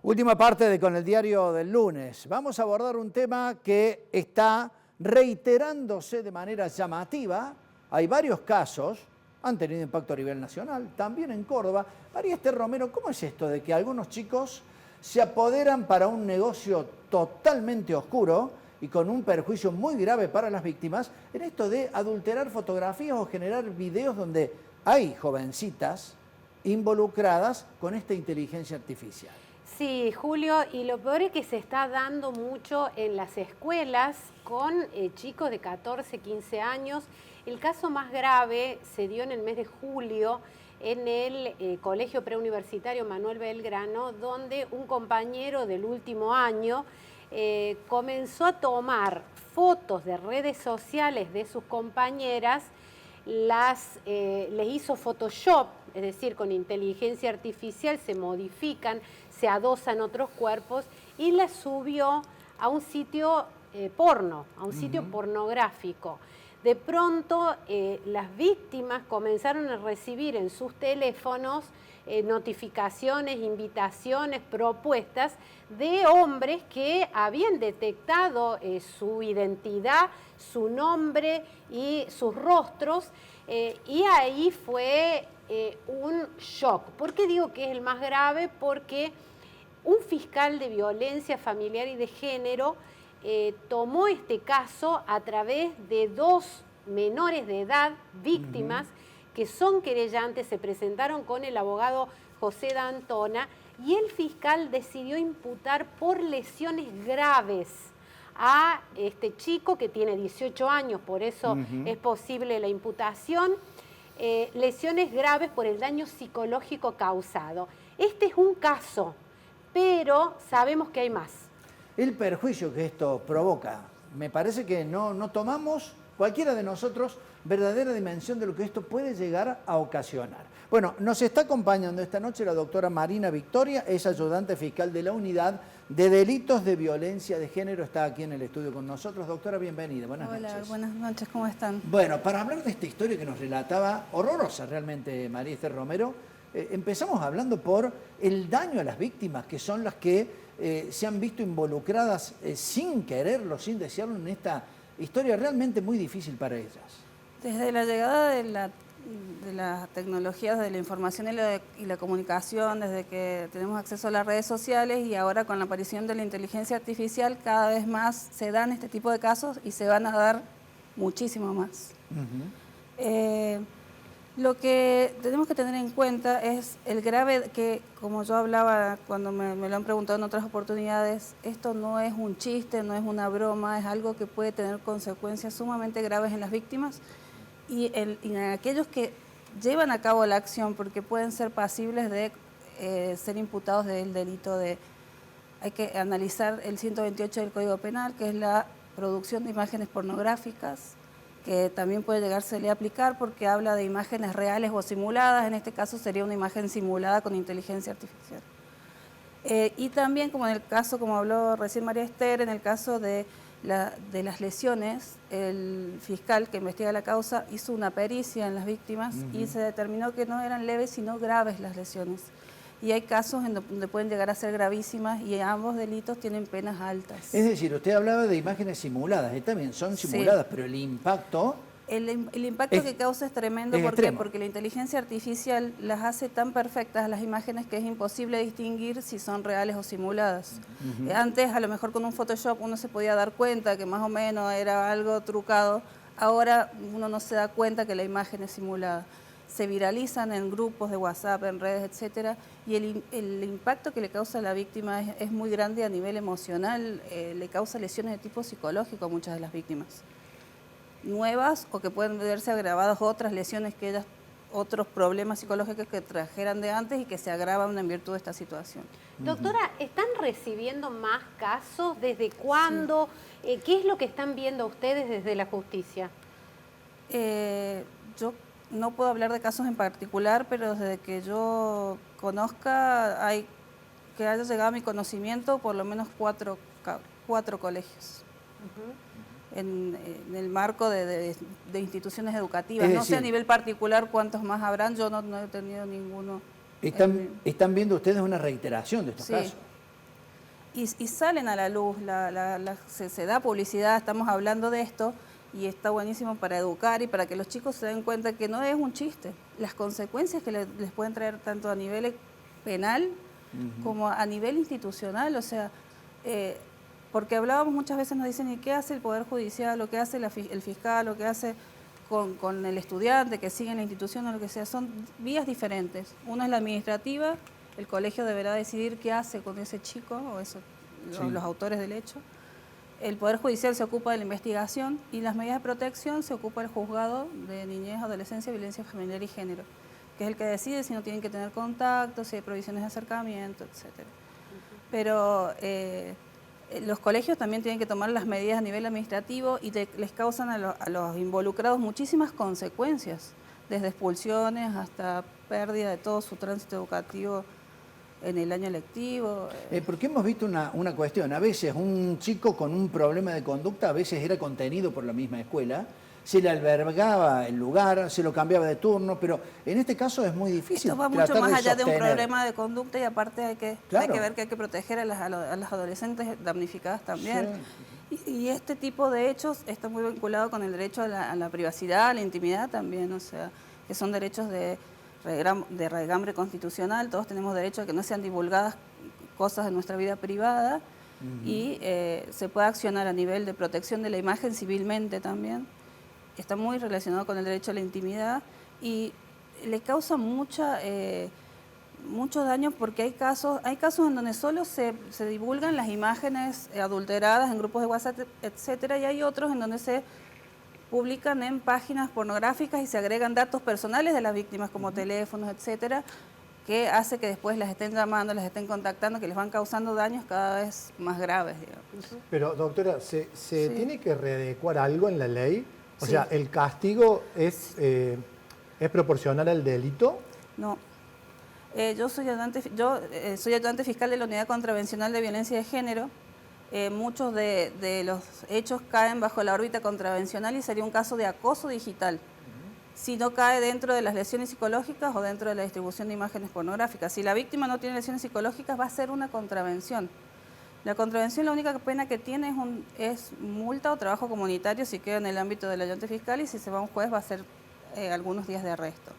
Última parte de Con el Diario del Lunes. Vamos a abordar un tema que está reiterándose de manera llamativa. Hay varios casos, han tenido impacto a nivel nacional, también en Córdoba. María Esther Romero, ¿cómo es esto de que algunos chicos se apoderan para un negocio totalmente oscuro y con un perjuicio muy grave para las víctimas en esto de adulterar fotografías o generar videos donde hay jovencitas involucradas con esta inteligencia artificial? Sí, Julio, y lo peor es que se está dando mucho en las escuelas con chicos de 14, 15 años. El caso más grave se dio en el mes de julio en el Colegio Preuniversitario Manuel Belgrano, donde un compañero del último año comenzó a tomar fotos de redes sociales de sus compañeras, les hizo Photoshop, es decir, con inteligencia artificial se modifican, se adosan otros cuerpos y las subió a un sitio porno, a un sitio pornográfico. De pronto las víctimas comenzaron a recibir en sus teléfonos notificaciones, invitaciones, propuestas de hombres que habían detectado su identidad, su nombre y sus rostros, y ahí fue un shock. ¿Por qué digo que es el más grave? Porque un fiscal de violencia familiar y de género tomó este caso a través de dos menores de edad, víctimas, que son querellantes, se presentaron con el abogado José D'Antona y el fiscal decidió imputar por lesiones graves a este chico que tiene 18 años, por eso es posible la imputación, lesiones graves por el daño psicológico causado. Este es un caso, pero sabemos que hay más. El perjuicio que esto provoca, me parece que no tomamos, cualquiera de nosotros, verdadera dimensión de lo que esto puede llegar a ocasionar. Bueno, nos está acompañando esta noche la doctora Marina Victoria, es ayudante fiscal de la Unidad de Delitos de Violencia de Género, está aquí en el estudio con nosotros. Doctora, bienvenida, buenas noches. Hola, buenas noches, ¿cómo están? Bueno, para hablar de esta historia que nos relataba, horrorosa realmente María Esther Romero, empezamos hablando por el daño a las víctimas, que son las que se han visto involucradas sin quererlo, sin desearlo, en esta historia realmente muy difícil para ellas. Desde la llegada de las tecnologías de la información y la comunicación, desde que tenemos acceso a las redes sociales y ahora con la aparición de la inteligencia artificial, cada vez más se dan este tipo de casos y se van a dar muchísimo más. Lo que tenemos que tener en cuenta es el grave que, como yo hablaba cuando me lo han preguntado en otras oportunidades, esto no es un chiste, no es una broma, es algo que puede tener consecuencias sumamente graves en las víctimas y en aquellos que llevan a cabo la acción, porque pueden ser pasibles de ser imputados del delito de... Hay que analizar el 128 del Código Penal, que es la producción de imágenes pornográficas, que también puede llegársele a aplicar porque habla de imágenes reales o simuladas. En este caso sería una imagen simulada con inteligencia artificial. Y también, como en el caso, como habló recién María Esther, en el caso de las lesiones, el fiscal que investiga la causa hizo una pericia en las víctimas y se determinó que no eran leves sino graves las lesiones. Y hay casos en donde pueden llegar a ser gravísimas y ambos delitos tienen penas altas. Es decir, usted hablaba de imágenes simuladas, también son simuladas, sí, pero el impacto... El impacto que causa es tremendo. ¿Por qué? Porque la inteligencia artificial las hace tan perfectas las imágenes que es imposible distinguir si son reales o simuladas. Antes, a lo mejor con un Photoshop uno se podía dar cuenta que más o menos era algo trucado. Ahora uno no se da cuenta que la imagen es simulada. Se viralizan en grupos de WhatsApp, en redes, etcétera, y el impacto que le causa a la víctima es muy grande a nivel emocional, le causa lesiones de tipo psicológico a muchas de las víctimas. Nuevas o que pueden verse agravadas otras lesiones que ellas, otros problemas psicológicos que trajeran de antes y que se agravan en virtud de esta situación. Doctora, ¿están recibiendo más casos? ¿Desde cuándo? Sí. ¿Qué es lo que están viendo ustedes desde la justicia? Yo no puedo hablar de casos en particular, pero desde que yo conozca, que haya llegado a mi conocimiento, por lo menos cuatro colegios. En el marco de instituciones educativas. Es decir, no sé a nivel particular cuántos más habrán, yo no he tenido ninguno. ¿Están viendo ustedes una reiteración de estos casos? y salen a la luz, se da publicidad, estamos hablando de esto, y está buenísimo para educar y para que los chicos se den cuenta que no es un chiste. Las consecuencias que les pueden traer tanto a nivel penal como a nivel institucional, o sea, porque hablábamos muchas veces, nos dicen, ¿y qué hace el Poder Judicial, lo que hace el fiscal, lo que hace con el estudiante que sigue en la institución o lo que sea? Son vías diferentes. Una es la administrativa, el colegio deberá decidir qué hace con ese chico o los autores del hecho. El Poder Judicial se ocupa de la investigación y las medidas de protección se ocupa el Juzgado de Niñez, Adolescencia, Violencia Familiar y Género, que es el que decide si no tienen que tener contacto, si hay provisiones de acercamiento, etc. Pero los colegios también tienen que tomar las medidas a nivel administrativo y les causan a los involucrados muchísimas consecuencias, desde expulsiones hasta pérdida de todo su tránsito educativo en el año lectivo. Porque hemos visto una cuestión, a veces un chico con un problema de conducta, a veces era contenido por la misma escuela, se le albergaba el lugar, se lo cambiaba de turno, pero en este caso es muy difícil. Esto va mucho más allá de un problema de conducta y aparte hay que ver que hay que proteger a las adolescentes damnificadas también. Sí. Y este tipo de hechos está muy vinculado con el derecho a la privacidad, a la intimidad también, o sea, que son derechos de regambre constitucional. Todos tenemos derecho a que no sean divulgadas cosas de nuestra vida privada y se puede accionar a nivel de protección de la imagen civilmente también. Está muy relacionado con el derecho a la intimidad y le causa mucho daño porque hay casos en donde solo se divulgan las imágenes adulteradas en grupos de WhatsApp, etcétera, y hay otros en donde se publican en páginas pornográficas y se agregan datos personales de las víctimas como teléfonos, etcétera, que hace que después las estén llamando, las estén contactando, que les van causando daños cada vez más graves, digamos. Pero, doctora, ¿se tiene que readecuar algo en la ley? O sea, ¿el castigo es proporcional al delito? No. Yo soy ayudante fiscal de la Unidad Contravencional de Violencia de Género. Muchos de los hechos caen bajo la órbita contravencional y sería un caso de acoso digital. Si no cae dentro de las lesiones psicológicas o dentro de la distribución de imágenes pornográficas. Si la víctima no tiene lesiones psicológicas, va a ser una contravención. La contravención, la única pena que tiene es multa o trabajo comunitario si queda en el ámbito del ayudante fiscal, y si se va a un juez va a ser algunos días de arresto.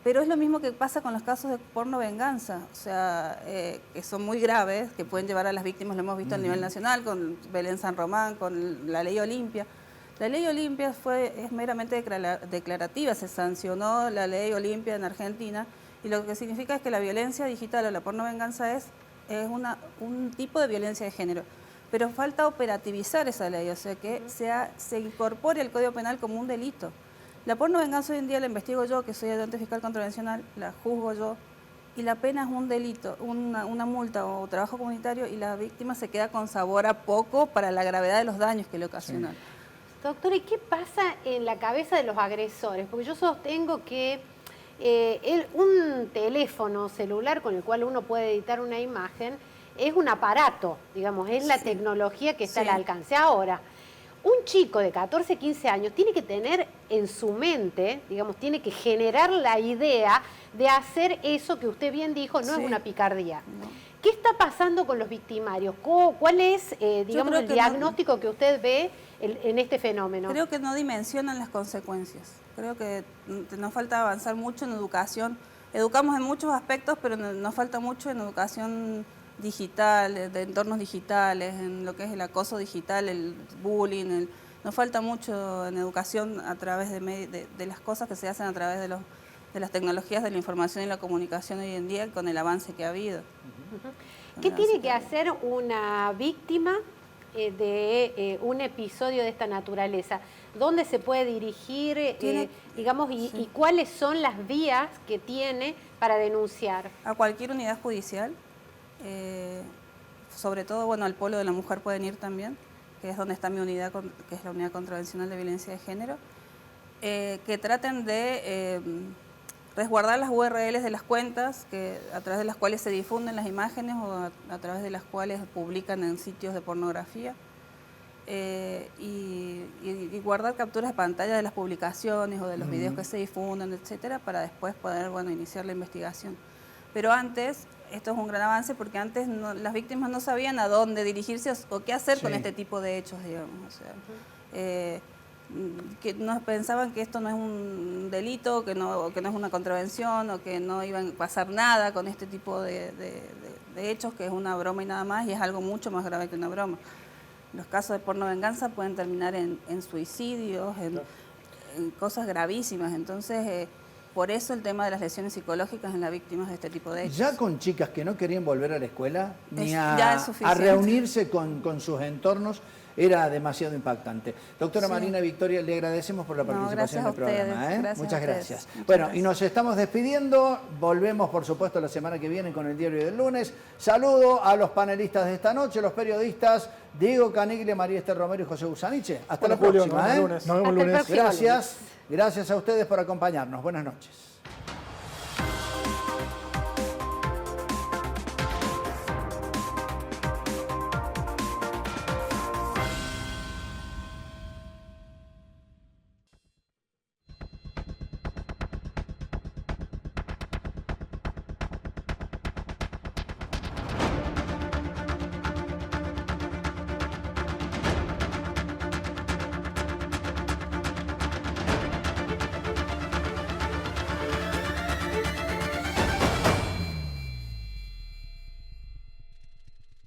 Pero es lo mismo que pasa con los casos de porno venganza, o sea, que son muy graves, que pueden llevar a las víctimas, lo hemos visto a nivel nacional, con Belén San Román, con la Ley Olimpia. La Ley Olimpia es meramente declarativa, se sancionó la Ley Olimpia en Argentina, y lo que significa es que la violencia digital o la porno venganza es un tipo de violencia de género. Pero falta operativizar esa ley, o sea, que se incorpore al Código Penal como un delito. La porno venganza hoy en día la investigo yo, que soy ayudante fiscal contravencional, la juzgo yo, y la pena es un delito, una multa o trabajo comunitario, y la víctima se queda con sabor a poco para la gravedad de los daños que le ocasionan. Sí. Doctora, ¿y qué pasa en la cabeza de los agresores? Porque yo sostengo que un teléfono celular con el cual uno puede editar una imagen es un aparato, digamos, es la tecnología que está al alcance. Ahora, un chico de 14, 15 años tiene que tener en su mente, digamos, tiene que generar la idea de hacer eso que usted bien dijo, no es una picardía. No. ¿Qué está pasando con los victimarios? ¿Cuál es, digamos, el diagnóstico que usted ve en este fenómeno? Creo que no dimensionan las consecuencias. Creo que nos falta avanzar mucho en educación. Educamos en muchos aspectos, pero nos falta mucho en educación digital, de entornos digitales, en lo que es el acoso digital, el bullying. Nos falta mucho en educación a través de las cosas que se hacen a través de las tecnologías de la información y la comunicación hoy en día, con el avance que ha habido. ¿Qué tiene que hacer una víctima de un episodio de esta naturaleza? ¿Dónde se puede dirigir, digamos, y cuáles son las vías que tiene para denunciar? A cualquier unidad judicial, sobre todo, bueno, al Polo de la Mujer pueden ir también, que es donde está mi unidad, que es la Unidad Contravencional de Violencia de Género, que traten de resguardar las URLs de las cuentas, a través de las cuales se difunden las imágenes o a través de las cuales publican en sitios de pornografía, y guardar capturas de pantalla de las publicaciones o de los videos que se difunden, etcétera, para después poder, bueno, iniciar la investigación. Pero antes esto es un gran avance porque antes las víctimas no sabían a dónde dirigirse o qué hacer con Sí. este tipo de hechos, digamos. O sea, que no pensaban que esto no es un delito, que no es una contravención o que no iban a pasar nada con este tipo de hechos, que es una broma y nada más, y es algo mucho más grave que una broma. Los casos de porno venganza pueden terminar en suicidios, en cosas gravísimas. Entonces, por eso el tema de las lesiones psicológicas en las víctimas de este tipo de hechos. Ya con chicas que no querían volver a la escuela, ni ya es a suficiente. reunirse con sus entornos, era demasiado impactante. Doctora Sí. Marina Victoria, le agradecemos por la No, participación gracias a en el programa. ustedes, gracias Muchas a ustedes. gracias. Muchas Bueno, gracias. y nos estamos despidiendo. Volvemos, por supuesto, la semana que viene con el diario del lunes. Saludo a los panelistas de esta noche, los periodistas Diego Canigle, María Esther Romero y José Busaniche. Hasta la Julio, próxima. nos vemos el lunes. Nos vemos Hasta el lunes. próximo lunes. Gracias a ustedes por acompañarnos. Buenas noches.